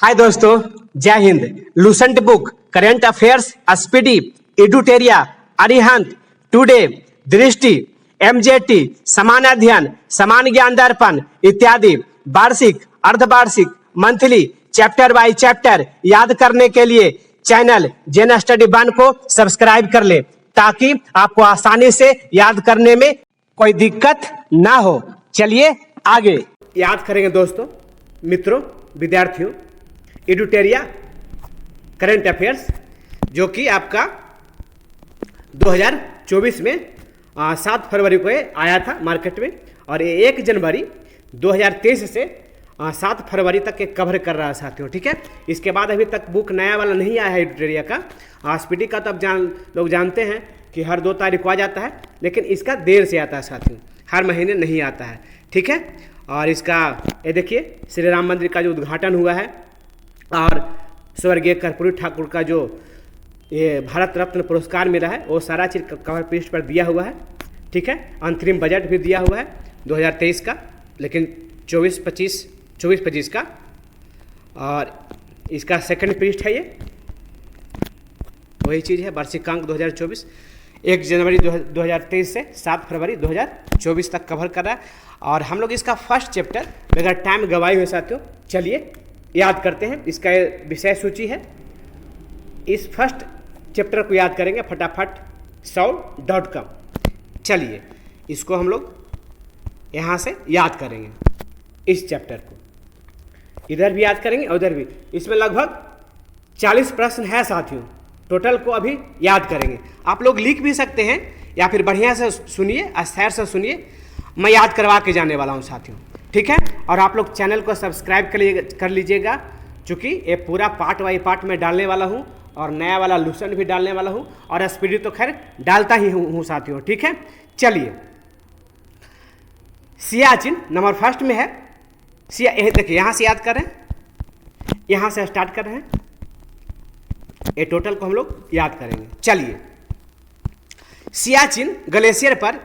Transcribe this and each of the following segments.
हाय दोस्तों, जय हिंद। Lucent book, current affairs, Speedy, एडुटेरिया, अरिहंत, टुडे, दृष्टि, एमजेटी, समान अध्ययन, समान ज्ञान दर्पण इत्यादि वार्षिक, अर्धवार्षिक, मंथली, चैप्टर बाय चैप्टर याद करने के लिए चैनल जेन स्टडी वन को सब्सक्राइब कर ले ताकि आपको आसानी से याद करने में कोई दिक्कत ना हो। चलिए आगे याद करेंगे दोस्तों, मित्रों, विद्यार्थियों, एडुटेरिया करंट अफेयर्स जो कि आपका 2024 में 7 फरवरी को आया था मार्केट में, और 1 जनवरी 2023 से 7 फरवरी तक के कवर कर रहा है साथियों। ठीक है, इसके बाद अभी तक बुक नया वाला नहीं आया है एडुटेरिया का। स्पीडी का तो अब लोग जानते हैं कि हर 2 तारीख को आ जाता है, लेकिन इसका देर से आता है साथियों, हर महीने नहीं आता है। ठीक है, और इसका ये देखिए श्री राम मंदिर का जो उद्घाटन हुआ है और स्वर्गीय कर्पूरी ठाकुर का जो ये भारत रत्न पुरस्कार मिला है वो सारा चीज़ कवर पेज पर दिया हुआ है। ठीक है, अंतरिम बजट भी दिया हुआ है 2023 का, लेकिन 24-25 का, और इसका सेकंड पृष्ठ है, ये वही चीज़ है, वार्षिकांक 2024, 1 जनवरी 2023 से 7 फरवरी 2024 तक कवर कर रहा है। और हम लोग इसका फर्स्ट चैप्टर बगैर टाइम गवाए हुए साथियों चलिए याद करते हैं। इसका विषय सूची है, इस फर्स्ट चैप्टर को याद करेंगे फटाफट 100.com। चलिए इसको हम लोग यहाँ से याद करेंगे, इस चैप्टर को इधर भी याद करेंगे और उधर भी। इसमें लगभग 40 प्रश्न है साथियों, टोटल को अभी याद करेंगे। आप लोग लिख भी सकते हैं या फिर बढ़िया से सुनिए, स्थैर्य से सुनिए, मैं याद करवा के जाने वाला हूँ साथियों। ठीक है, और आप लोग चैनल को सब्सक्राइब कर लीजिएगा, क्योंकि ये पूरा पार्ट बाई पार्ट में डालने वाला हूँ, और नया वाला लूसेंट भी डालने वाला हूँ, और स्पीडी तो खैर डालता ही हूँ साथियों। ठीक है, चलिए सियाचिन नंबर फर्स्ट में है। देखिए यहाँ से याद करें, यहाँ से स्टार्ट कर रहे हैं, ये टोटल को हम लोग याद करेंगे। चलिए, सियाचिन ग्लेशियर पर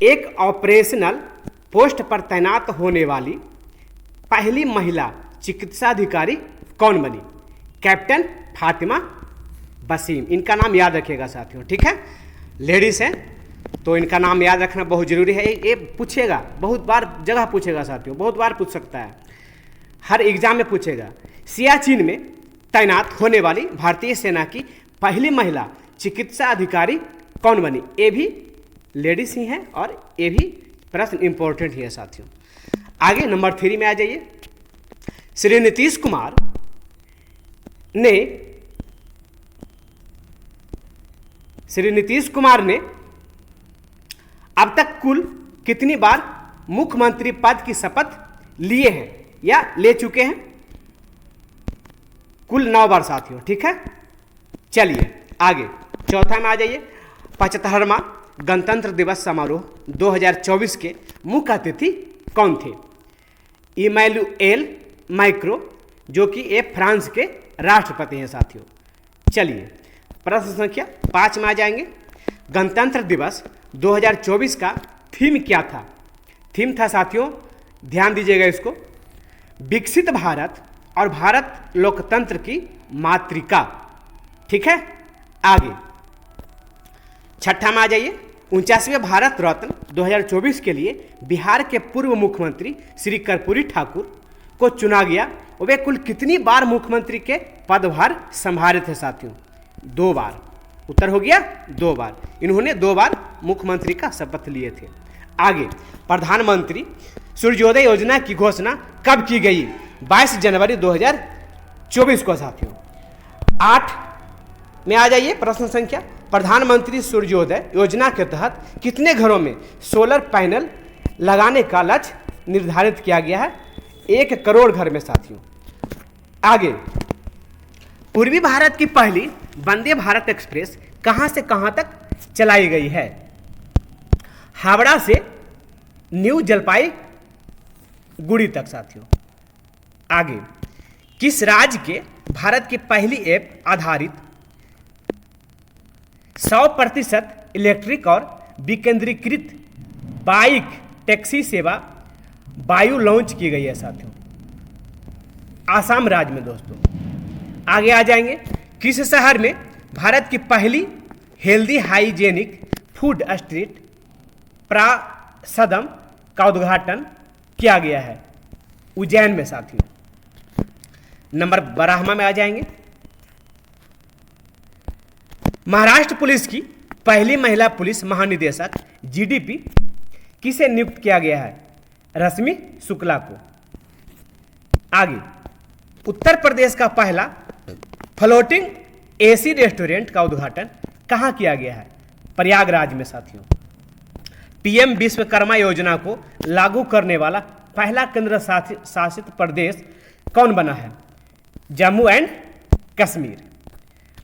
एक ऑपरेशनल पोस्ट पर तैनात होने वाली पहली महिला चिकित्सा अधिकारी कौन बनी? कैप्टन फातिमा वसीम, इनका नाम याद रखिएगा साथियों। ठीक है, लेडीज हैं तो इनका नाम याद रखना बहुत जरूरी है। ये पूछेगा, बहुत बार जगह पूछेगा साथियों, बहुत बार पूछ सकता है, हर एग्जाम में पूछेगा। सियाचिन में तैनात होने वाली भारतीय सेना की पहली महिला चिकित्सा अधिकारी कौन बनी? ये भी लेडीज ही हैं और ये भी प्रश्न इंपॉर्टेंट ही है साथियों। आगे नंबर 3 में आ जाइए। श्री नीतीश कुमार ने अब तक कुल कितनी बार मुख्यमंत्री पद की शपथ लिए हैं या ले चुके हैं? कुल 9 बार साथियों। ठीक है, चलिए आगे चौथा में आ जाइए। 75वां गणतंत्र दिवस समारोह 2024 के मुख्य अतिथि कौन थे? इमैनुएल मैक्रों, जो कि ये फ्रांस के राष्ट्रपति हैं साथियों। चलिए प्रश्न संख्या 5 में आ जाएंगे। गणतंत्र दिवस 2024 का थीम क्या था? थीम था साथियों, ध्यान दीजिएगा इसको, विकसित भारत और भारत लोकतंत्र की मातृका। ठीक है, आगे छठा में आ जाइए। 49वें भारत रत्न 2024 के लिए बिहार के पूर्व मुख्यमंत्री श्री कर्पूरी ठाकुर को चुना गया। वे कुल कितनी बार मुख्यमंत्री के पदभार संभाले थे साथियों? 2 बार। उत्तर हो गया 2 बार। इन्होंने 2 बार मुख्यमंत्री का शपथ लिए थे। आगे प्रधानमंत्री सूर्योदय योजना की घोषणा कब की गई? 22 जनवरी 2024 को साथियों। 8 में आ जाइए प्रश्न संख्या। प्रधानमंत्री सूर्योदय योजना के तहत कितने घरों में सोलर पैनल लगाने का लक्ष्य निर्धारित किया गया है? 1 करोड़ घर में साथियों। आगे पूर्वी भारत की पहली वंदे भारत एक्सप्रेस कहां से कहां तक चलाई गई है? हावड़ा से न्यू जलपाईगुड़ी तक साथियों। आगे किस राज्य के भारत की पहली ऐप आधारित 100% इलेक्ट्रिक और विकेंद्रीकृत बाइक टैक्सी सेवा वायु लॉन्च की गई है साथियों? आसाम राज्य में दोस्तों। आगे आ जाएंगे, किस शहर में भारत की पहली हेल्दी हाइजेनिक फूड स्ट्रीट प्रासदम का उद्घाटन किया गया है? उज्जैन में साथियों। नंबर 12 में आ जाएंगे, महाराष्ट्र पुलिस की पहली महिला पुलिस महानिदेशक जीडीपी किसे नियुक्त किया गया है? रश्मि शुक्ला को। आगे, उत्तर प्रदेश का पहला फ्लोटिंग एसी रेस्टोरेंट का उद्घाटन कहाँ किया गया है? प्रयागराज में साथियों। पीएम विश्वकर्मा योजना को लागू करने वाला पहला केंद्र शासित प्रदेश कौन बना है? जम्मू एंड कश्मीर।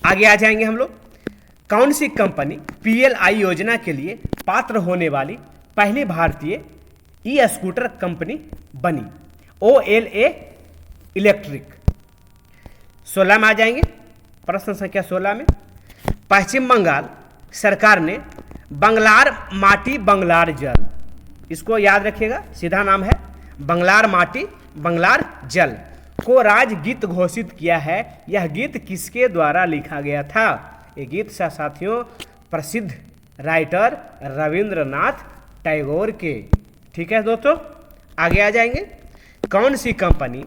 आगे आ जाएंगे हम लोग, कौन सी कंपनी पीएलआई योजना के लिए पात्र होने वाली पहली भारतीय ई स्कूटर कंपनी बनी? OLA electric. 16 में आ जाएंगे, प्रश्न संख्या 16 में, पश्चिम बंगाल सरकार ने बंगलार माटी बंगलार जल, इसको याद रखिएगा, सीधा नाम है बंगलार माटी बंगलार जल, को राजगीत घोषित किया है। यह गीत किसके द्वारा लिखा गया था? ये गीत साथियों प्रसिद्ध राइटर रविंद्रनाथ टैगोर के। ठीक है दोस्तों, आगे आ जाएंगे, कौन सी कंपनी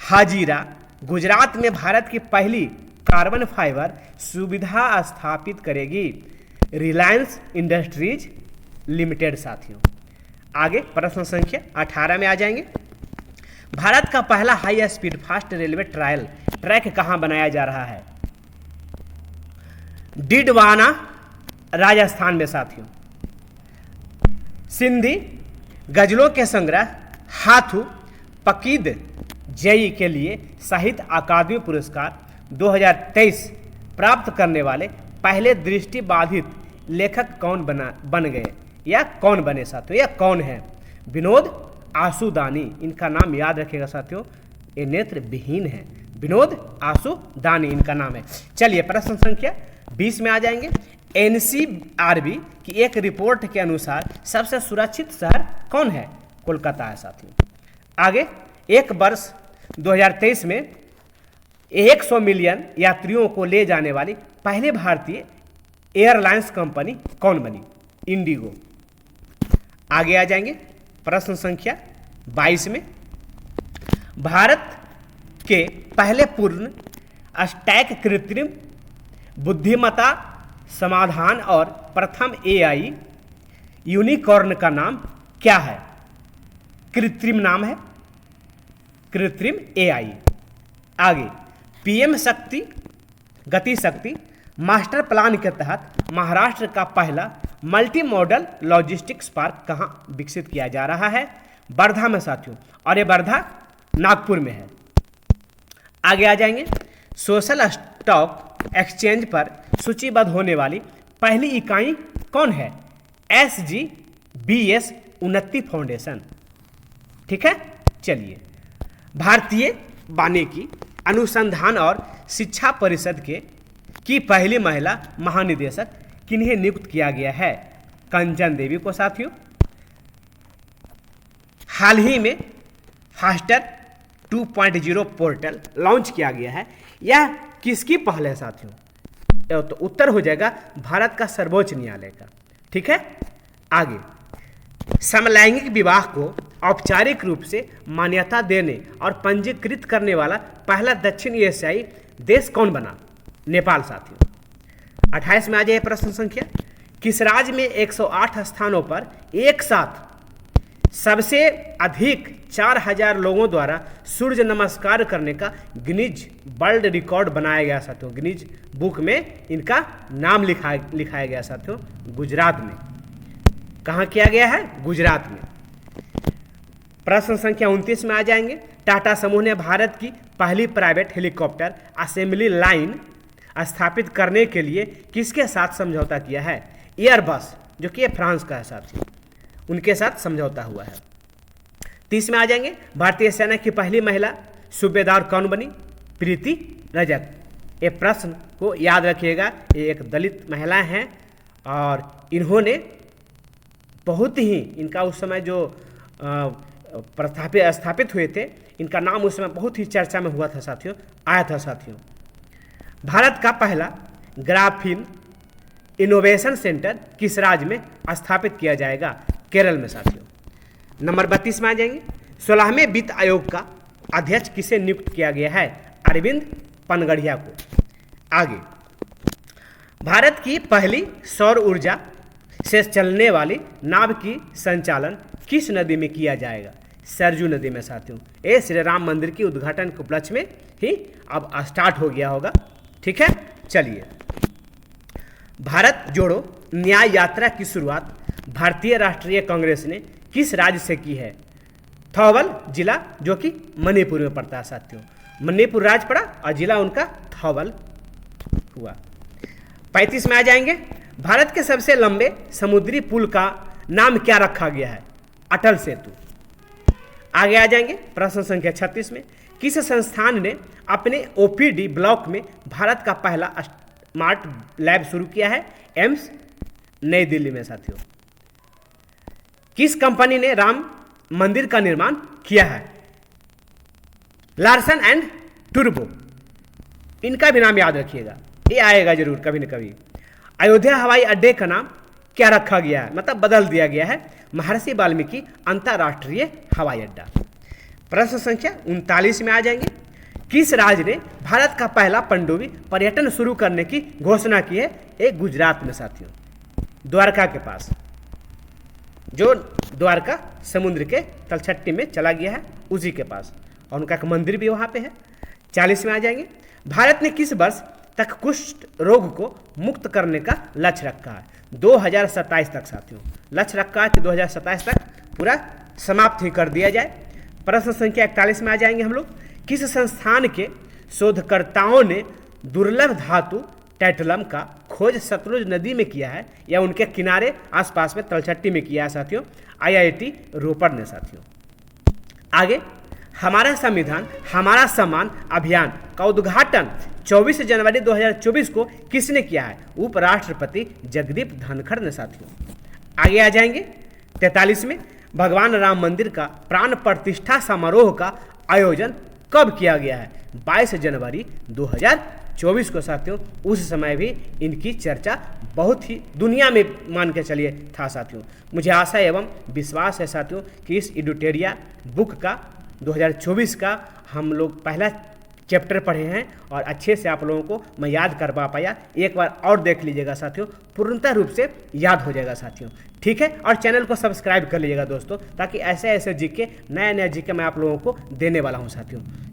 हाजीरा गुजरात में भारत की पहली कार्बन फाइबर सुविधा स्थापित करेगी? रिलायंस इंडस्ट्रीज लिमिटेड साथियों। आगे प्रश्न संख्या 18 में आ जाएंगे, भारत का पहला high speed fast railway trial track कहां बनाया जा रहा है? डिडवाना राजस्थान में साथियों। सिंधी गजलों के संग्रह हाथू पकीद जई के लिए साहित्य अकादमी पुरस्कार 2023 प्राप्त करने वाले पहले दृष्टिबाधित लेखक कौन बन गए या कौन बने साथियों, या कौन है? विनोद आसूदानी, इनका नाम याद रखिएगा साथियों, ये नेत्र विहीन है, विनोद आसूदानी इनका नाम है। चलिए प्रश्न संख्या 20 में आ जाएंगे, एनसीआरबी की एक रिपोर्ट के अनुसार सबसे सुरक्षित शहर कौन है? कोलकाता है साथियों। आगे, एक वर्ष 2023 में 100 मिलियन यात्रियों को ले जाने वाली पहली भारतीय एयरलाइंस कंपनी कौन बनी? इंडिगो। आगे आ जाएंगे, प्रश्न संख्या 22 में, भारत के पहले पूर्ण स्टैक कृत्रिम बुद्धिमत्ता समाधान और प्रथम AI यूनिकॉर्न का नाम क्या है? कृत्रिम नाम है कृत्रिम AI। आगे, PM शक्ति गति शक्ति मास्टर प्लान के तहत महाराष्ट्र का पहला मल्टी मॉडल लॉजिस्टिक्स पार्क कहाँ विकसित किया जा रहा है? वर्धा में साथियों, और ये वर्धा नागपुर में है। आगे आ जाएंगे, सोशल स्टॉक एक्सचेंज पर सूचीबद्ध होने वाली पहली इकाई कौन है? SGBS उन्नति फाउंडेशन। ठीक है, चलिए, भारतीय वानिकी अनुसंधान और शिक्षा परिषद की पहली महिला महानिदेशक किन्हें नियुक्त किया गया है? कंचन देवी को साथियों। हाल ही में फास्टर 2.0 पोर्टल लॉन्च किया गया है, यह किसकी पहल है साथियों? तो उत्तर हो जाएगा भारत का सर्वोच्च न्यायालय का। ठीक है, आगे, समलैंगिक विवाह को औपचारिक रूप से मान्यता देने और पंजीकृत करने वाला पहला दक्षिण एशियाई देश कौन बना? नेपाल साथियों। 28 में आ जाए प्रश्न संख्या, किस राज्य में 108 स्थानों पर एक साथ सबसे अधिक 4000 लोगों द्वारा सूर्य नमस्कार करने का गिनीज वर्ल्ड रिकॉर्ड बनाया गया साथियों? गिनीज बुक में इनका नाम लिखाया गया साथियों, गुजरात में। कहाँ किया गया है? गुजरात में। प्रश्न संख्या 29 में आ जाएंगे, टाटा समूह ने भारत की पहली प्राइवेट हेलीकॉप्टर असेंबली लाइन स्थापित करने के लिए किसके साथ समझौता किया है? एयरबस, जो कि फ्रांस का है साथियों, उनके साथ समझौता हुआ है। 30 में आ जाएंगे, भारतीय सेना की पहली महिला सूबेदार कौन बनी? प्रीति रजक। ये प्रश्न को याद रखिएगा, ये एक दलित महिला हैं और इन्होंने बहुत ही, इनका उस समय जो स्थापित हुए थे, इनका नाम उस समय बहुत ही चर्चा में हुआ था साथियों, आया था साथियों। भारत का पहला ग्राफीन इनोवेशन सेंटर किस राज्य में स्थापित किया जाएगा? केरल में साथियों। नंबर 32 में आ जाएंगे, 16वें वित्त आयोग का अध्यक्ष किसे नियुक्त किया गया है? अरविंद पनगड़िया को। आगे, भारत की पहली सौर ऊर्जा से चलने वाली नाव की संचालन किस नदी में किया जाएगा? सरजू नदी में साथियों। ये श्री राम मंदिर की उद्घाटन के उपलक्ष्य में ही अब स्टार्ट हो गया होगा। ठीक है, चलिए। भारत जोड़ो न्याय यात्रा की शुरुआत भारतीय राष्ट्रीय कांग्रेस ने किस राज्य से की है? थौबल जिला, जो कि मणिपुर में पड़ता है साथियों। मणिपुर राज्य पड़ा और जिला उनका थौबल हुआ। 35 में आ जाएंगे, भारत के सबसे लंबे समुद्री पुल का नाम क्या रखा गया है? अटल सेतु। आगे आ जाएंगे प्रश्न संख्या 36 में, किस संस्थान ने अपने ओपीडी ब्लॉक में भारत का पहला स्मार्ट लैब शुरू किया है? एम्स नई दिल्ली में साथियों। किस कंपनी ने राम मंदिर का निर्माण किया है? Larsen and Toubro. इनका भी नाम याद रखिएगा, ये आएगा जरूर कभी न कभी। अयोध्या हवाई अड्डे का नाम क्या रखा गया है? मतलब बदल दिया गया है, महर्षि वाल्मीकि अंतर्राष्ट्रीय हवाई अड्डा। प्रश्न संख्या 39 में आ जाएंगे, किस राज्य ने भारत का पहला पनडुब्बी पर्यटन शुरू करने की घोषणा की है? एक गुजरात में साथियों, द्वारका के पास, जो द्वारका समुद्र के तलछट्टी में चला गया है उसी के पास, और उनका एक मंदिर भी वहाँ पे है। 40 में आ जाएंगे, भारत ने किस वर्ष तक कुष्ठ रोग को मुक्त करने का लक्ष्य रखा है? 2027 तक साथियों लक्ष्य रखा है कि 2027 तक पूरा समाप्त ही कर दिया जाए। प्रश्न संख्या 41 में आ जाएंगे हम लोग, किस संस्थान के शोधकर्ताओं ने दुर्लभ धातु टैटलम का खोज सतलुज नदी में किया है या उनके किनारे आसपास में तलछट्टी में किया है साथियों? IIT रोपड़ ने साथियों। आगे, हमारा संविधान हमारा सम्मान अभियान का उद्घाटन 24 जनवरी 2024 को किसने किया है? उपराष्ट्रपति जगदीप धनखड़ ने साथियों। आगे आ जाएंगे 43 में, भगवान राम मंदिर का प्राण प्रतिष्ठा समारोह का आयोजन कब किया गया है? 22 जनवरी 2024 को साथियों। उस समय भी इनकी चर्चा बहुत ही दुनिया में मान के चलिए था साथियों। मुझे आशा एवं विश्वास है साथियों कि इस एडिटोरिया बुक का 2024 का हम लोग पहला चैप्टर पढ़े हैं और अच्छे से आप लोगों को मैं याद करवा पाया। एक बार और देख लीजिएगा साथियों, पूर्णतः रूप से याद हो जाएगा साथियों। ठीक है, और चैनल को सब्सक्राइब कर लीजिएगा दोस्तों, ताकि ऐसे ऐसे जीके नया नया जीके मैं आप लोगों को देने वाला हूं साथियों।